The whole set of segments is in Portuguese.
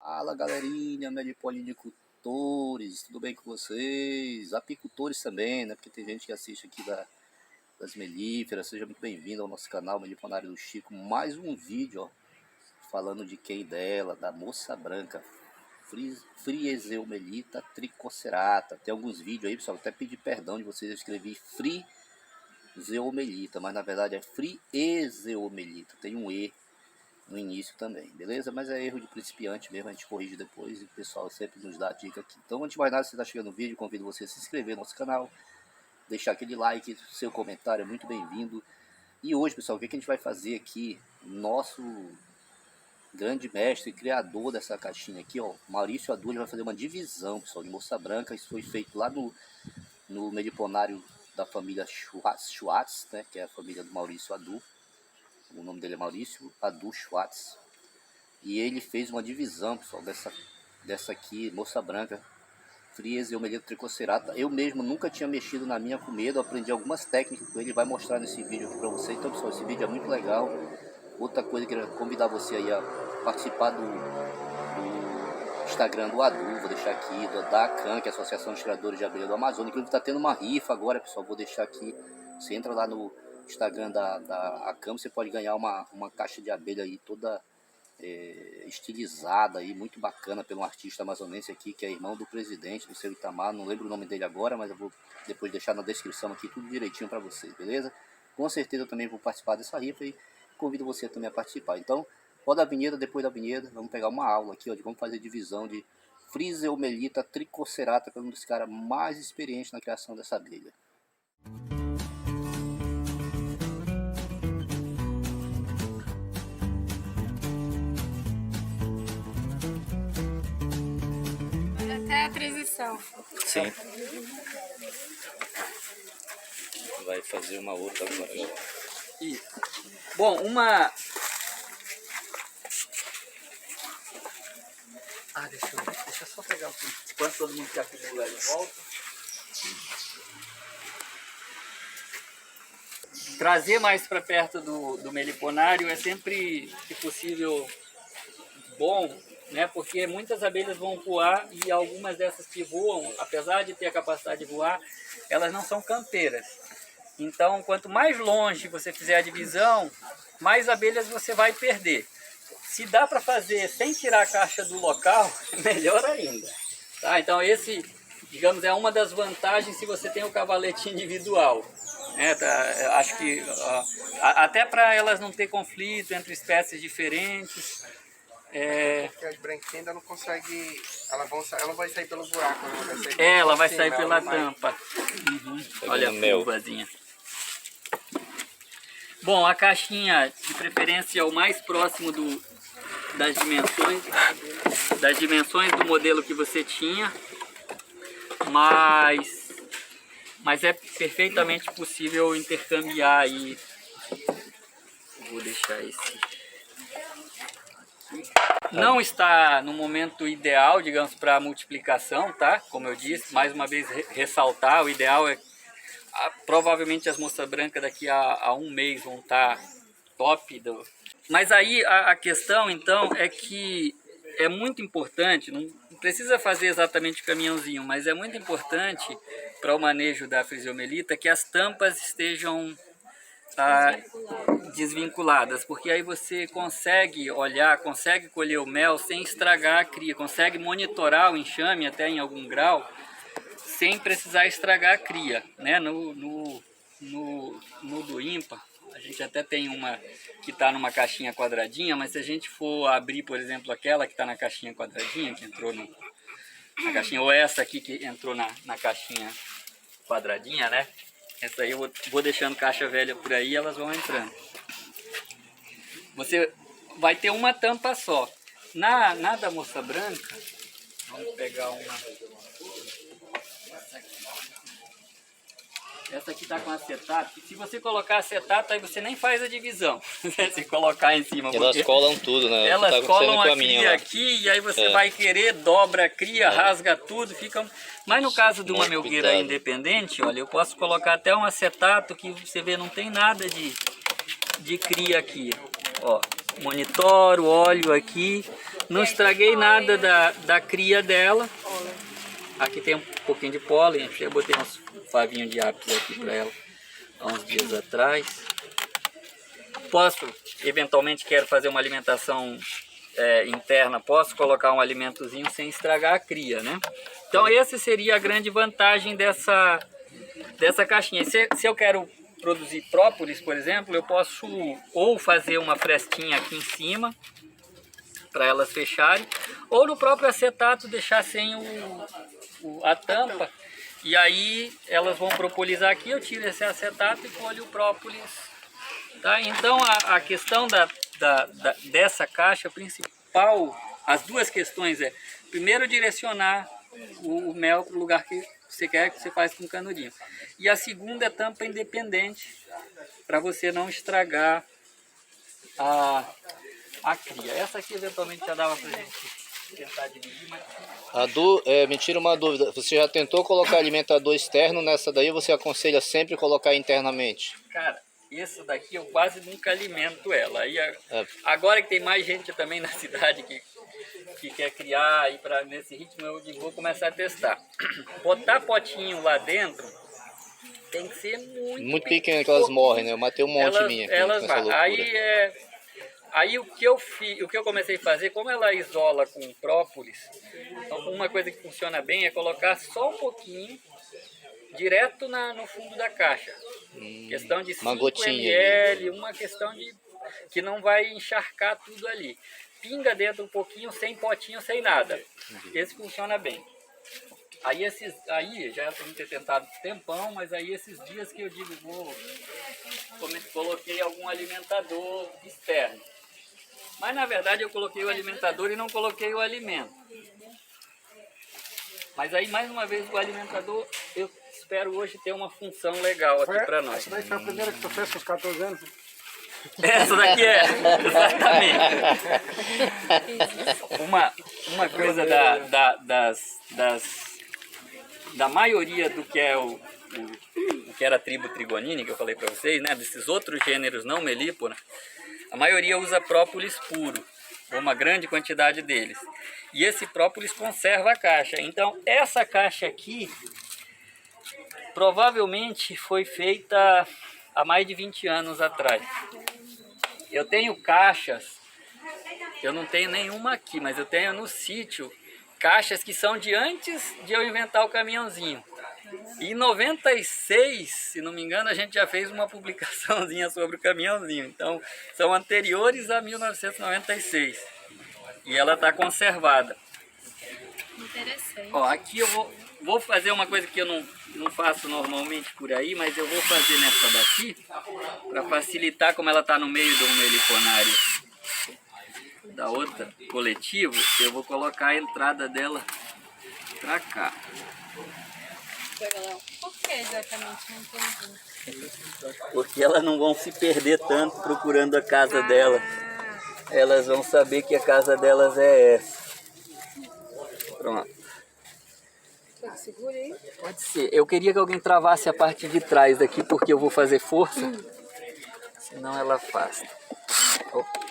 Fala galerinha, meliponicultores, tudo bem com vocês? Apicultores também, né? Porque tem gente que assiste aqui das melíferas. Seja muito bem-vindo ao nosso canal Meliponário do Chico. Mais um vídeo, ó, falando de quem dela, da moça branca, Friezeumelita tricocerata. Tem alguns vídeos aí, pessoal, até pedir perdão de vocês, eu escrevi Friezeumelita, mas na verdade é Friezeumelita, tem um E no início também, beleza? Mas é erro de principiante mesmo, a gente corrige depois e o pessoal sempre nos dá a dica aqui. Então, antes de mais nada, se você está chegando no vídeo, convido você a se inscrever no nosso canal, deixar aquele like, seu comentário é muito bem-vindo. E hoje, pessoal, o que a gente vai fazer aqui? Nosso grande mestre e criador dessa caixinha aqui, ó, Maurício Adu, ele vai fazer uma divisão, pessoal, de moça branca. Isso foi feito lá no meliponário da família Schwartz, né, que é a família do Maurício Adu. O nome dele é Maurício Adu Schwartz. E ele fez uma divisão, pessoal, dessa aqui, moça branca, Friezeumelita tricocerata. Eu mesmo nunca tinha mexido na minha com medo, aprendi algumas técnicas que ele vai mostrar nesse vídeo aqui pra você. Então, pessoal, esse vídeo é muito legal. Outra coisa que eu queria convidar você aí a participar do Instagram do Adu, vou deixar aqui, da ACAM, que é a Associação dos Criadores de Abelha do Amazonas. Inclusive tá tendo uma rifa agora, pessoal, vou deixar aqui. Você entra lá no Instagram da ACAM, você pode ganhar uma caixa de abelha aí toda estilizada aí, muito bacana, pelo artista amazonense aqui, que é irmão do presidente, do seu Itamar. Não lembro o nome dele agora, mas eu vou depois deixar na descrição aqui tudo direitinho para vocês, beleza? Com certeza eu também vou participar dessa rifa e convido você também a participar. Então, roda a vinheta, depois da vinheta, vamos pegar uma aula aqui, ó, de como fazer divisão de Friezeumelita tricocerata, que é um dos caras mais experientes na criação dessa abelha. Até a transição. Sim. Vai fazer uma outra agora. Isso. Bom, uma... deixa eu só pegar aqui. Enquanto todo mundo quer configurar de volta. Trazer mais para perto do meliponário é sempre, se possível, bom, né? Porque muitas abelhas vão voar e algumas dessas que voam, apesar de ter a capacidade de voar, elas não são campeiras. Então, quanto mais longe você fizer a divisão, mais abelhas você vai perder. Se dá para fazer sem tirar a caixa do local, melhor ainda. Tá? Então, esse, digamos, é uma das vantagens se você tem o cavalete individual. Né? Tá? Acho que até para elas não ter conflito entre espécies diferentes. Porque as branquinhas ainda não conseguem, ela vai sair pelo buraco, ela vai sair pela tampa. Olha a curvazinha. Bom, a caixinha de preferência é o mais próximo das dimensões do modelo que você tinha, mas é perfeitamente possível intercambiar aí. Vou deixar esse. Não está no momento ideal, digamos, para multiplicação, tá? Como eu disse, mais uma vez ressaltar, o ideal é provavelmente as moças brancas daqui a um mês vão estar top. Mas aí a questão então é que é muito importante, não precisa fazer exatamente o caminhãozinho, mas é muito importante para o manejo da Friezeumelita que as tampas estejam desvinculadas, porque aí você consegue olhar, consegue colher o mel sem estragar a cria, consegue monitorar o enxame até em algum grau, sem precisar estragar a cria, né? No do ímpar, a gente até tem uma que está numa caixinha quadradinha, mas se a gente for abrir, por exemplo, aquela que está na caixinha quadradinha, que entrou na caixinha, ou essa aqui que entrou na caixinha quadradinha, né? Essa aí eu vou deixando caixa velha por aí, elas vão entrando. Você vai ter uma tampa só. Na da moça branca, vamos pegar uma... Essa aqui está com acetato. Se você colocar acetato, aí você nem faz a divisão. Se colocar em cima. Elas colam tudo, né? Elas colam a cria aqui e aí você vai querer, dobra a cria, rasga tudo, fica... Mas no caso de uma melgueira independente, olha, eu posso colocar até um acetato que você vê, não tem nada de cria aqui. Ó, monitoro, olho aqui. Não estraguei nada da cria dela. Aqui tem um pouquinho de pólen, eu botei uns favinhos de ápis aqui para ela há uns dias atrás. Posso, eventualmente quero fazer uma alimentação interna, posso colocar um alimentozinho sem estragar a cria, né? Então essa seria a grande vantagem dessa caixinha. Se eu quero produzir própolis, por exemplo, eu posso ou fazer uma frestinha aqui em cima para elas fecharem, ou no próprio acetato deixar sem a tampa, e aí elas vão propolizar aqui, eu tiro esse acetato e colho o própolis, tá? Então a questão dessa caixa principal, as duas questões primeiro direcionar o mel para o lugar que você quer, que você faz com canurinho, e a segunda é tampa independente, para você não estragar a cria. Essa aqui eventualmente já dava pra gente tentar dividir, mas... Me tira uma dúvida, você já tentou colocar alimentador externo nessa daí, ou você aconselha sempre colocar internamente? Cara, essa daqui eu quase nunca alimento ela. Aí, agora que tem mais gente também na cidade que quer criar, e nesse ritmo eu vou começar a testar. Botar potinho lá dentro tem que ser muito pequeno que elas morrem, né? Eu matei um monte minha aqui, elas nessa loucura. Aí o que eu comecei a fazer, como ela isola com própolis, então uma coisa que funciona bem é colocar só um pouquinho direto no fundo da caixa. Questão de 5 ml, uma questão de que não vai encharcar tudo ali. Pinga dentro um pouquinho, sem potinho, sem nada. Esse funciona bem. Aí já tem que ter tentado tempão, mas aí esses dias que eu digo, coloquei algum alimentador externo. Mas na verdade eu coloquei o alimentador e não coloquei o alimento. Mas aí mais uma vez o alimentador, eu espero hoje ter uma função legal aqui para nós. Essa daí foi a primeira que tu fez com os 14 anos? Essa daqui exatamente. Uma coisa da maioria do que é o que era a tribo Trigonini, que eu falei para vocês, né, desses outros gêneros não melípona, a maioria usa própolis puro, uma grande quantidade deles. E esse própolis conserva a caixa. Então essa caixa aqui provavelmente foi feita há mais de 20 anos atrás. Eu tenho caixas, eu não tenho nenhuma aqui, mas eu tenho no sítio caixas que são de antes de eu inventar o caminhãozinho. E em 96, se não me engano, a gente já fez uma publicaçãozinha sobre o caminhãozinho. Então, são anteriores a 1996. E ela está conservada. Interessante. Ó, aqui eu vou fazer uma coisa que eu não faço normalmente por aí, mas eu vou fazer nessa daqui, para facilitar, como ela está no meio do meliponário da outra coletivo, eu vou colocar a entrada dela para cá. Por que exatamente? Não entendi. Porque elas não vão se perder tanto procurando a casa dela. Elas vão saber que a casa delas é essa. Pronto. Segura aí. Pode ser. Eu queria que alguém travasse a parte de trás daqui, porque eu vou fazer força. Senão ela afasta. Opa.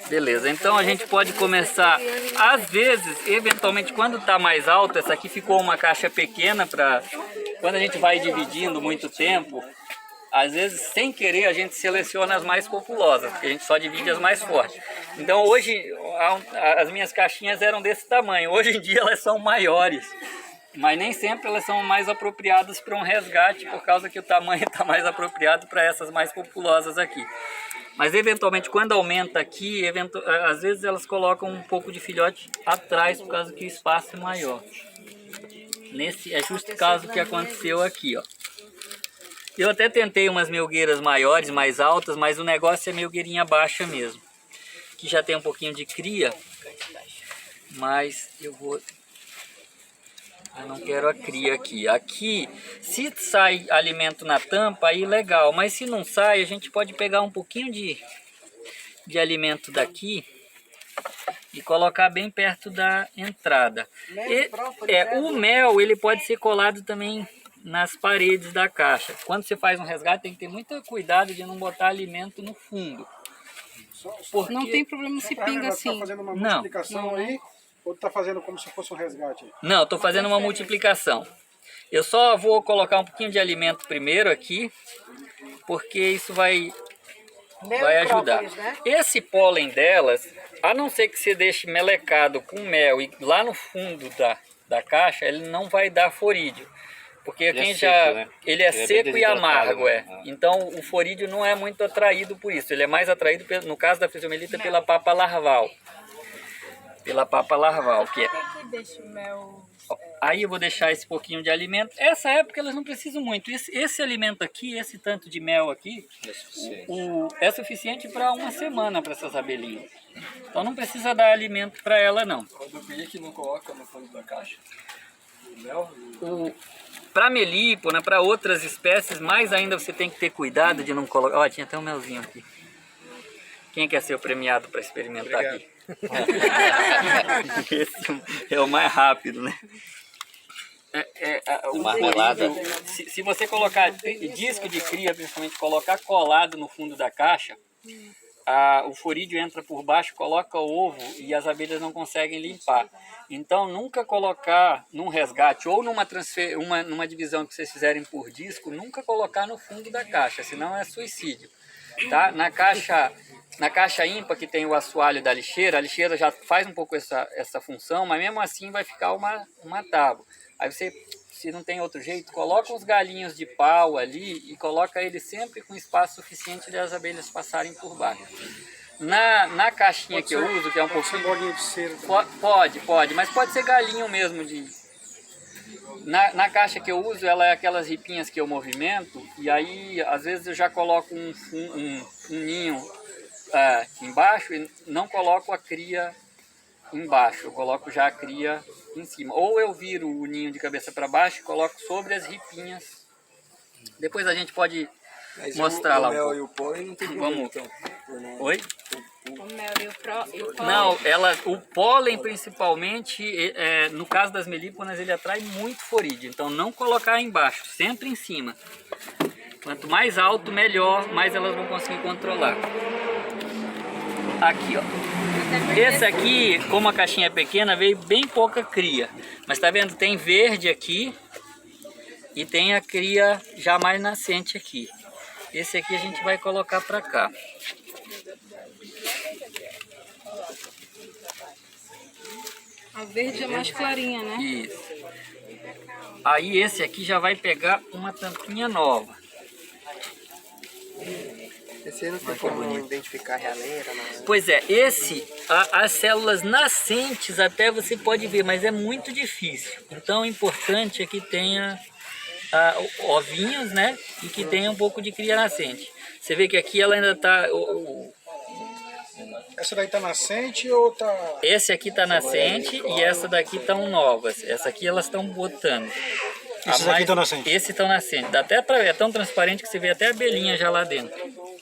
Beleza, então a gente pode começar, às vezes, eventualmente, quando está mais alto, essa aqui ficou uma caixa pequena para quando a gente vai dividindo muito tempo, às vezes, sem querer, a gente seleciona as mais populosas, porque a gente só divide as mais fortes. Então hoje, as minhas caixinhas eram desse tamanho, hoje em dia elas são maiores, mas nem sempre elas são mais apropriadas para um resgate, por causa que o tamanho está mais apropriado para essas mais populosas aqui. Mas eventualmente quando aumenta aqui, às vezes elas colocam um pouco de filhote atrás, por causa que o espaço é maior. Nesse é justo o caso que aconteceu aqui, ó. Eu até tentei umas melgueiras maiores, mais altas, mas o negócio é melgueirinha baixa mesmo. Que já tem um pouquinho de cria, mas eu vou Eu não quero a cria aqui. Aqui, se sai alimento na tampa, aí legal. Mas se não sai, a gente pode pegar um pouquinho de alimento daqui e colocar bem perto da entrada. O mel, ele pode ser colado também nas paredes da caixa. Quando você faz um resgate, tem que ter muito cuidado de não botar alimento no fundo. Porque... Não tem problema se pinga assim. Tá fazendo uma Não. multiplicação aí, ou tá fazendo como se fosse um resgate? Não, estou fazendo uma multiplicação. Eu só vou colocar um pouquinho de alimento primeiro aqui, porque isso vai ajudar. né? Esse pólen delas, a não ser que você deixe melecado com mel e lá no fundo da caixa, ele não vai dar forídeo. Porque Ele quem é já seco, né? ele é Ele é bem seco e amargo, desidratado, né? Então o forídeo não é muito atraído por isso. Ele é mais atraído, no caso da fisiomelita, pela papa larval. Pela papa larval, que é... que deixa o mel... Aí eu vou deixar esse pouquinho de alimento. Essa época elas não precisam muito. Esse alimento aqui, esse tanto de mel aqui, é suficiente para uma semana para essas abelhinhas. Então não precisa dar alimento para ela não. O que não coloca no fundo da caixa? O mel? Para melípona, para outras espécies, mais ainda você tem que ter cuidado de não colocar... Ó, tinha até um melzinho aqui. Quem quer ser o premiado para experimentar aqui? Esse é o mais rápido, né? Marmelada. Se você colocar disco de cria, principalmente colocar colado no fundo da caixa, o forídeo entra por baixo, coloca o ovo e as abelhas não conseguem limpar. Então nunca colocar num resgate ou numa divisão que vocês fizerem por disco, nunca colocar no fundo da caixa, senão é suicídio. Tá? Na caixa ímpar, que tem o assoalho da lixeira, a lixeira já faz um pouco essa função, mas mesmo assim vai ficar uma tábua. Aí você, se não tem outro jeito, coloca uns galinhos de pau ali e coloca ele sempre com espaço suficiente das abelhas passarem por baixo. Na caixinha que eu uso, que é um pouquinho... bolinha de cera. Pode, mas pode ser galinho mesmo. Na caixa que eu uso, ela é aquelas ripinhas que eu movimento, e aí às vezes eu já coloco um ninho embaixo e não coloco a cria embaixo, eu coloco já a cria em cima. Ou eu viro o ninho de cabeça para baixo e coloco sobre as ripinhas. Depois a gente pode mostrar lá. O mel e o pólen não tem problema, então. Oi? O mel e o pólen. Não, o pólen principalmente, no caso das melíponas, ele atrai muito forídeo. Então não colocar embaixo, sempre em cima. Quanto mais alto, melhor, mais elas vão conseguir controlar. Aqui, ó. Esse aqui, como a caixinha é pequena, veio bem pouca cria. Mas tá vendo? Tem verde aqui e tem a cria já mais nascente aqui. Esse aqui a gente vai colocar para cá. A verde é mais clarinha, né? Isso. Aí esse aqui já vai pegar uma tampinha nova. Esse aí não tem como identificar a realeira, não. Pois é, as células nascentes até você pode ver, mas é muito difícil. Então o importante é que tenha ovinhos, né? E que tenha um pouco de cria nascente. Você vê que aqui ela ainda está... Essa daí tá nascente ou tá... Esse aqui está nascente e essa daqui estão novas. Essa aqui elas estão botando. Esses aqui estão nascentes? Esse estão nascentes. Dá até pra ver, é tão transparente que você vê até a abelhinha já lá dentro.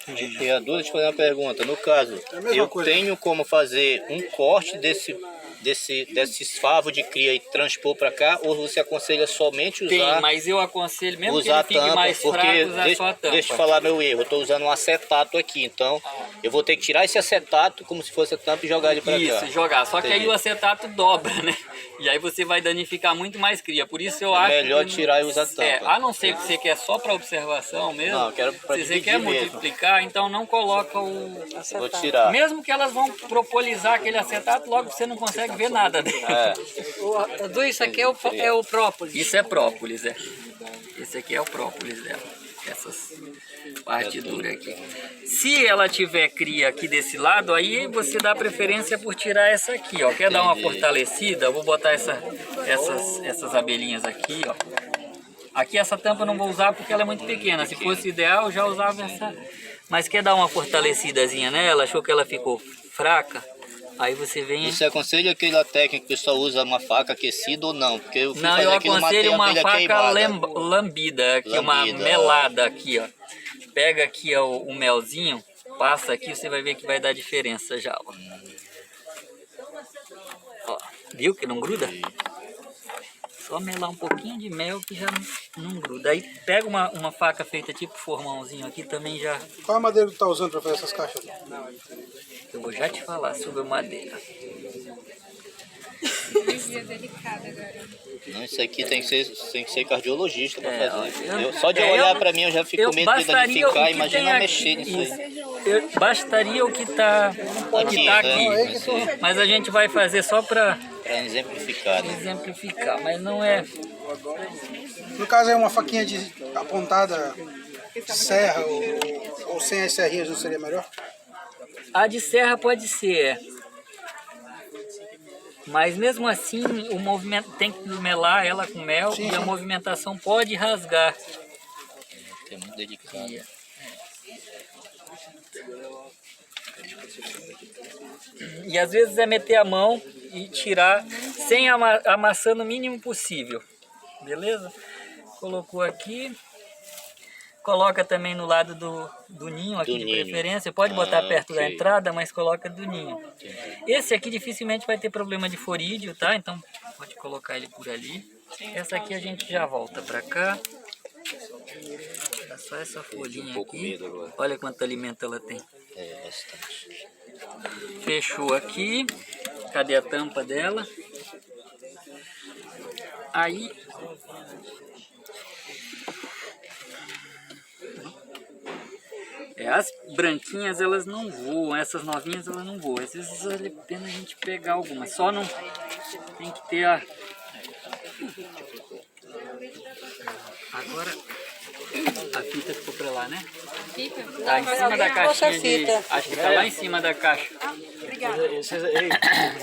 E a dúvida de fazer uma pergunta. No caso, eu tenho como fazer um corte desses favos de cria e transpor para cá, ou você aconselha somente usar... Tem, mas eu aconselho, mesmo usar que ele fique tampa, mais porque fraco, usar só a tampa. deixa eu falar meu erro, eu estou usando um acetato aqui, então eu vou ter que tirar esse acetato como se fosse a tampa e jogar ele para cá. Isso, jogar, só que aí o acetato dobra, né? E aí você vai danificar muito mais cria, por isso eu acho melhor que tirar e usar tampa. a não ser que você quer só para observação mesmo, Não, eu quero pra se você dividir quer mesmo. multiplicar, então não coloca Vou tirar. mesmo que elas vão propolizar aquele acetato, logo você não consegue ver nada dele. Edu, isso aqui é o própolis. Isso é própolis, Esse aqui é o própolis dela. Essas partes duras aqui. Se ela tiver cria aqui desse lado, aí você dá preferência por tirar essa aqui, ó. Quer dar uma fortalecida? Eu vou botar essas abelhinhas aqui, ó. Aqui essa tampa eu não vou usar porque ela é muito pequena. Se fosse ideal, eu já usava essa. Mas quer dar uma fortalecidazinha nela? Achou que ela ficou fraca? Aí você vem... Você aconselha aquela técnica que o pessoal usa uma faca aquecida ou não? Porque eu fui Não, fazer eu aquilo, matei aconselho a uma abelha faca queimada. lambida, aqui, uma Lambida. melada aqui, ó. Pega aqui ó, o melzinho, passa aqui, você vai ver que vai dar diferença já, ó. Ó, viu que não gruda? Só melar um pouquinho de mel que já não gruda. Aí pega uma faca feita tipo formãozinho aqui também já... Qual a madeira que tu tá usando para fazer essas caixas? Eu vou já te falar sobre a madeira. Energia delicada agora. Não, isso aqui tem que ser cardiologista para É, fazer. Só de olhar para mim eu já fico com medo de danificar, imagina mexer nisso aí. Bastaria o que tá aqui, né? mas a gente vai fazer só para Para exemplificar, né? exemplificar, mas não é... No caso é uma faquinha de apontada serra ou sem as serrinhas, não seria melhor? A de serra pode ser, mas mesmo assim o movimento tem que melar ela com mel e a movimentação pode rasgar. É muito delicado. E às vezes é meter a mão e tirar sem amassando o mínimo possível, beleza? Colocou aqui, coloca também no lado do ninho aqui de preferência, pode botar perto da entrada, mas coloca do ninho. Esse aqui dificilmente vai ter problema de forídeo, tá? Então pode colocar ele por ali. Essa aqui a gente já volta pra cá. Dá só essa folhinha aqui. Olha quanto alimento ela tem. É, bastante. Fechou aqui. Cadê a tampa dela? Aí... as branquinhas elas não voam, essas novinhas elas não voam. Às vezes vale a pena a gente pegar algumas. Só não tem que ter a... Agora a fita ficou pra lá, né? Fita? Tá em cima da caixinha de... Acho que tá lá em cima da caixa.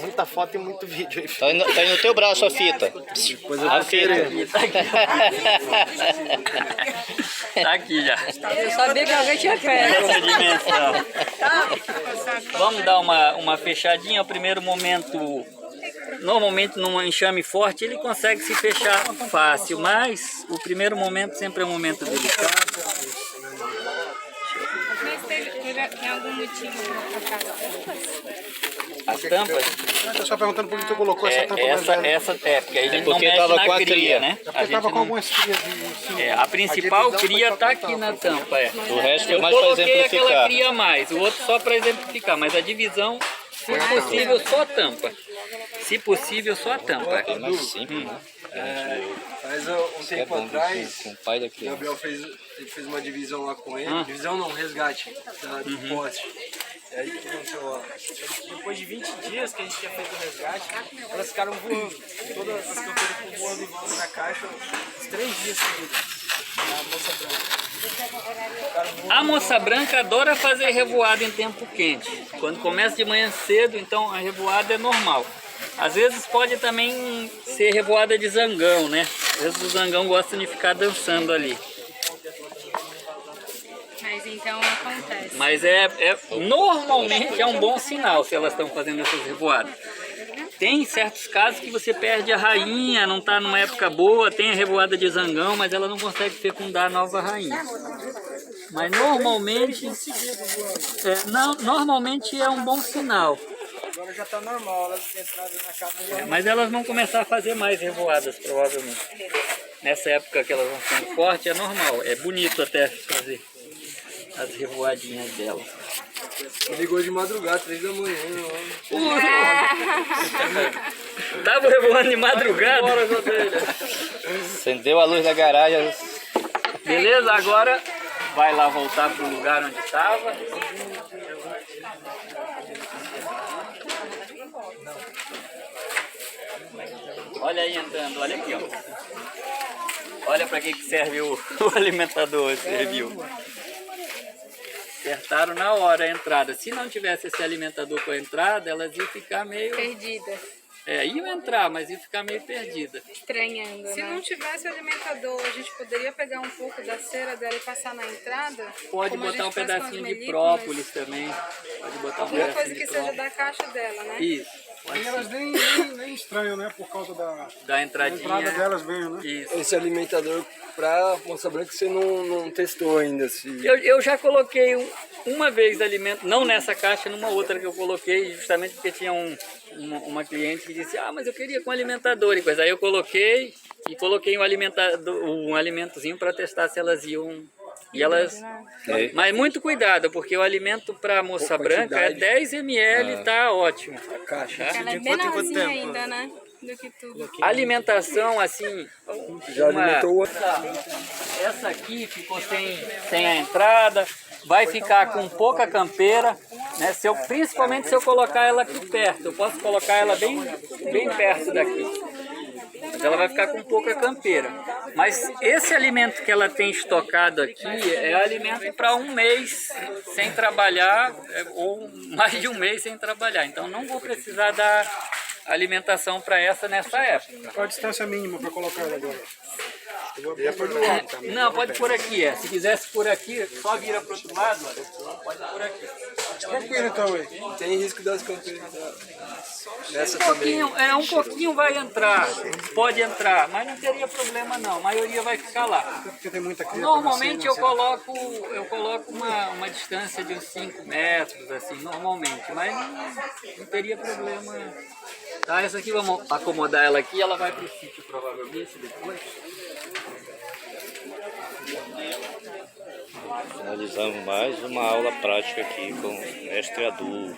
Muita foto e muito vídeo aí. Tá aí no teu braço a fita. A fita. Tá aqui já. Eu sabia que alguém tinha feito. Essa dimensão. Vamos dar uma fechadinha. O primeiro momento, normalmente num enxame forte, ele consegue se fechar fácil, mas o primeiro momento sempre é um momento delicado. Mas tem algum motivo pra trocar As tampas, Eu só perguntando por que tu colocou essa tampa mais velha. porque aí a gente não Porque mexe tava na com a cria, cria. né? Porque tava com algumas crias de cima. A principal cria tá aqui na tampa, O resto foi Eu mais para coloquei aquela exemplificar. cria a mais, o outro só para exemplificar, mas a divisão, se possível, só a tampa. Se possível, só a tampa. É mais simples, né? Mas um É tempo bom atrás, com o pai da o criança. Gabriel fez uma divisão lá com ele. Divisão não, resgate do poste. E aí o que aconteceu lá? Depois de 20 dias que a gente tinha feito o resgate, elas ficaram voando. Todas as campeãs ficam voando e voando na caixa uns 3 dias seguidos. A moça branca. A moça branca adora fazer revoada em tempo quente. Quando começa de manhã cedo, então a revoada é normal. Às vezes pode também ser revoada de zangão, né? Às vezes o zangão gosta de ficar dançando ali. Mas então acontece. Mas normalmente é um bom sinal se elas estão fazendo essas revoadas. Tem certos casos que você perde a rainha, não está numa época boa, tem a revoada de zangão, mas ela não consegue fecundar a nova rainha. Mas normalmente é um bom sinal. Agora já tá normal, elas entraram na casa. Mas elas vão começar a fazer mais revoadas, provavelmente. Nessa época que elas vão ficando fortes, é normal. É bonito até fazer as revoadinhas dela. Ligou de madrugada, 3 da manhã. Tava revoando de madrugada. Acendeu a luz da garagem. Beleza? Agora vai lá voltar pro lugar onde estava. Olha aí andando, olha aqui, ó. Olha para que serve o alimentador, serviu. Acertaram na hora a entrada. Se não tivesse esse alimentador com a entrada, elas iam ficar meio Perdida. Ia entrar, mas ia ficar meio perdida. Estranhando, Se não tivesse alimentador, a gente poderia pegar um pouco da cera dela e passar na entrada? Pode Como a botar um gente faz com as pedacinho de melículas? própolis também. Pode botar um Alguma pedacinho coisa de que seja própolis. da caixa dela, né? Isso. E elas nem estranham, né? Por causa da Da entradinha. entrada delas mesmo, né? Isso. Esse alimentador para moça branca você não testou ainda. Eu já coloquei uma vez alimento, não nessa caixa, numa outra que eu coloquei, justamente porque tinha uma cliente que disse, mas eu queria com alimentador e coisa. Aí eu coloquei um alimentozinho para testar se elas iam. E elas. Mas muito cuidado, porque o alimento para moça branca é 10 ml, tá ótimo. A caixa. Ela é menorzinha ainda, né? Do que tudo. Alimentação, assim. Já alimentou o Essa aqui ficou sem a entrada, vai ficar com pouca campeira, né? Principalmente se eu colocar ela aqui perto, eu posso colocar ela bem perto daqui. Mas ela vai ficar com pouca campeira. Mas esse alimento que ela tem estocado aqui é alimento para um mês sem trabalhar, ou mais de um mês sem trabalhar. Então não vou precisar dar alimentação para nessa época. Qual a distância mínima para colocar ela agora? Não, pode por aqui. Se quisesse por aqui, só vira para o outro lado. Pode por aqui. Tranquilo então, aí. Tem risco das campeiras. Essa Um pouquinho vai entrar, pode entrar, mas não teria problema não, a maioria vai ficar lá. Porque tem muita cria Normalmente pra eu coloco uma distância de uns 5 metros, assim, normalmente, mas não teria problema. Tá, essa aqui vamos acomodar ela aqui, ela vai para o sítio provavelmente depois. Finalizamos mais uma aula prática aqui com o mestre Adu.